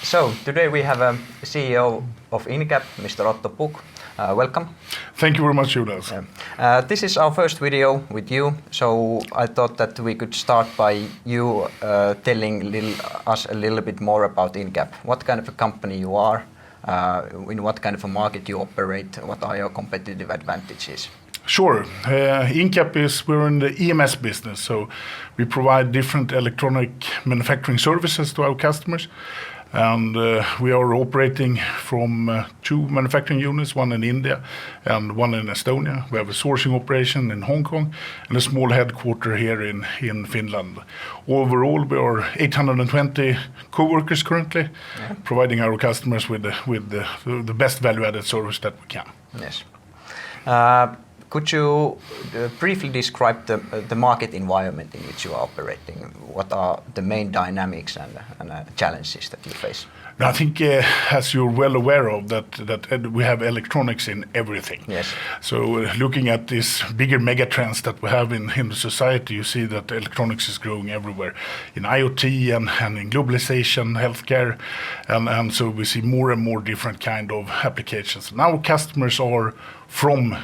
So today we have a CEO of Incap, Mr. Otto Pukk. Welcome. Thank you very much, Jonas. This is our first video with you, so I thought that we could start by you telling us a little bit more about Incap. What kind of a company you are, in what kind of a market you operate, what are your competitive advantages? Sure. Incap we're in the EMS business, so we provide different electronic manufacturing services to our customers. And we are operating from two manufacturing units, one in India and one in Estonia. We have a sourcing operation in Hong Kong and a small headquarter here in Finland. Overall, we are 820 co-workers currently, providing our customers with the best value-added service that we can. Yes. Could you briefly describe the market environment in which you are operating? What are the main dynamics and challenges that you face? I think, as you're well aware of, that we have electronics in everything. Yes. So looking at these bigger mega trends that we have in the society, you see that electronics is growing everywhere, in IoT and in globalization, healthcare, and so we see more and more different kind of applications. Now customers are from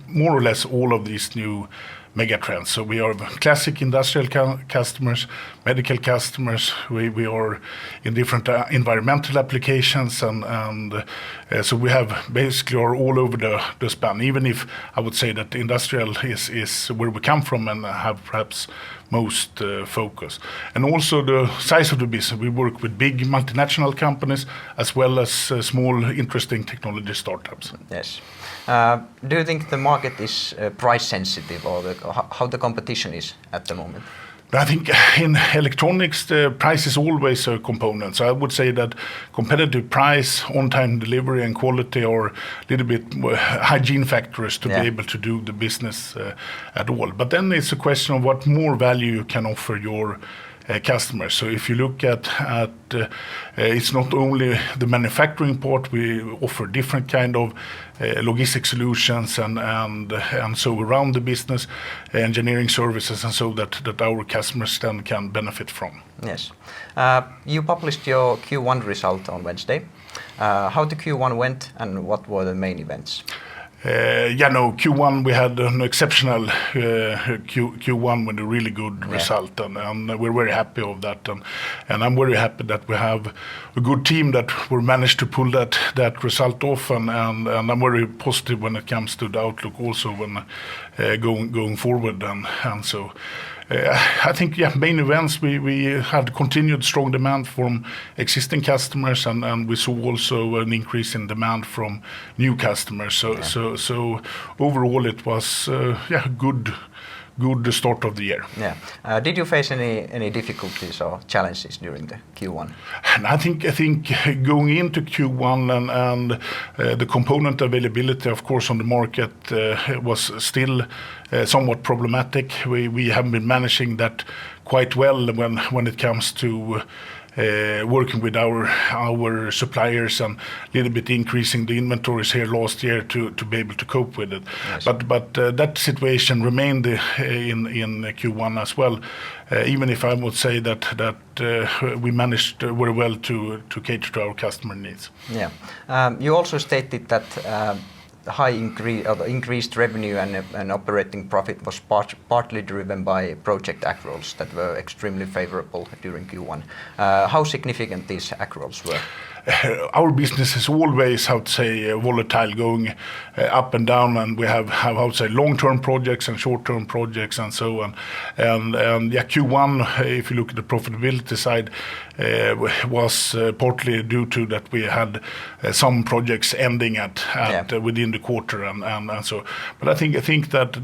more or less all of these new mega trends. So we are classic industrial customers, medical customers, we are in different environmental applications, and so we have basically are all over the span, even if I would say that industrial is where we come from and have perhaps most focus. And also the size of the business, we work with big multinational companies as well as small interesting technology startups. Yes. Do you think the market is price sensitive, or how the competition is at the moment? I think in electronics, the price is always a component. So I would say that competitive price, on-time delivery, and quality are a little bit hygiene factors to be able to do the business at all. But then it's a question of what more value you can offer your customers. So if you look at it's not only the manufacturing part, we offer different kind of logistic solutions and so around the business, engineering services, and so that our customers then can benefit from. Yes. You published your Q1 result on Wednesday. How the Q1 went and what were the main events? Q1 we had an exceptional Q1 with a really good result, and we're very happy of that, and I'm very happy that we have a good team that we managed to pull that result off, and I'm very positive when it comes to the outlook also when going forward, and so I think main events we had continued strong demand from existing customers, and we saw also an increase in demand from new customers. So overall it was good start of the year. Yeah. Did you face any difficulties or challenges during the Q1? And I think going into Q1 and the component availability, of course, on the market was still somewhat problematic. We have been managing that quite well when it comes to working with our suppliers and a little bit increasing the inventories here last year to be able to cope with it. Yes. But that situation remained in Q1 as well, even if I would say that we managed very well to cater to our customer needs. Yeah. You also stated that the increased revenue and operating profit was partly driven by project accruals that were extremely favorable during Q1. How significant these accruals were? Our business is always, how to say, volatile, going up and down, and we have how to say, long-term projects and short-term projects and so on. And Q1, if you look at the profitability side, was partly due to that we had some projects ending within the quarter and so. But I think that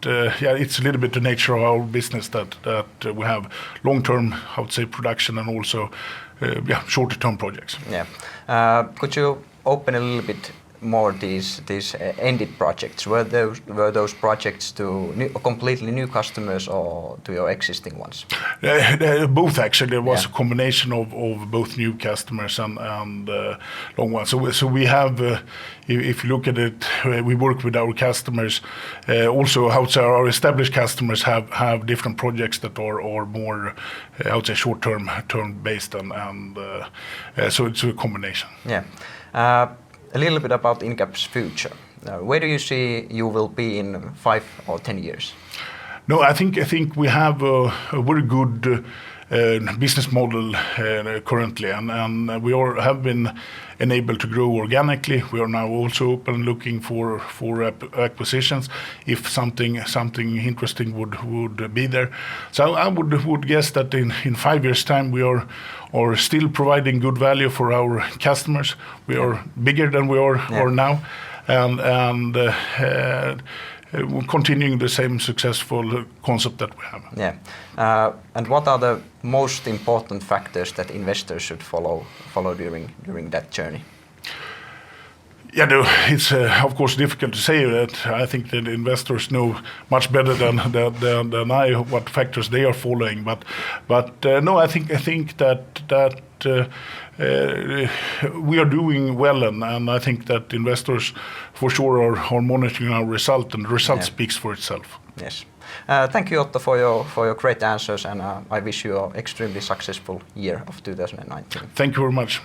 it's a little bit the nature of our business that we have long-term, how to say, production and also shorter-term projects. Yeah. Could you open a little bit more these ended projects? Were those projects to completely new customers or to your existing ones? Both actually. There was a combination of both new customers and long ones. So we have, if you look at it, we work with our customers. Also, our established customers have different projects that are more, I would say, short-term based, and so it's a combination. Yeah. A little bit about Incap's future. Where do you see you will be in 5 or 10 years? No, I think we have a very good business model currently, and we have been enabled to grow organically. We are now also open looking for acquisitions if something interesting would be there. So I would guess that in 5 years' time we are still providing good value for our customers. We are bigger than we are now, and continuing the same successful concept that we have. Yeah. And what are the most important factors that investors should follow during that journey? Yeah, no, it's of course difficult to say that. I think that investors know much better than I what factors they are following. But no, I think that we are doing well, and I think that investors for sure are monitoring our result, and the result speaks for itself. Yes. Thank you, Otto, for your great answers, and I wish you an extremely successful year of 2019. Thank you very much.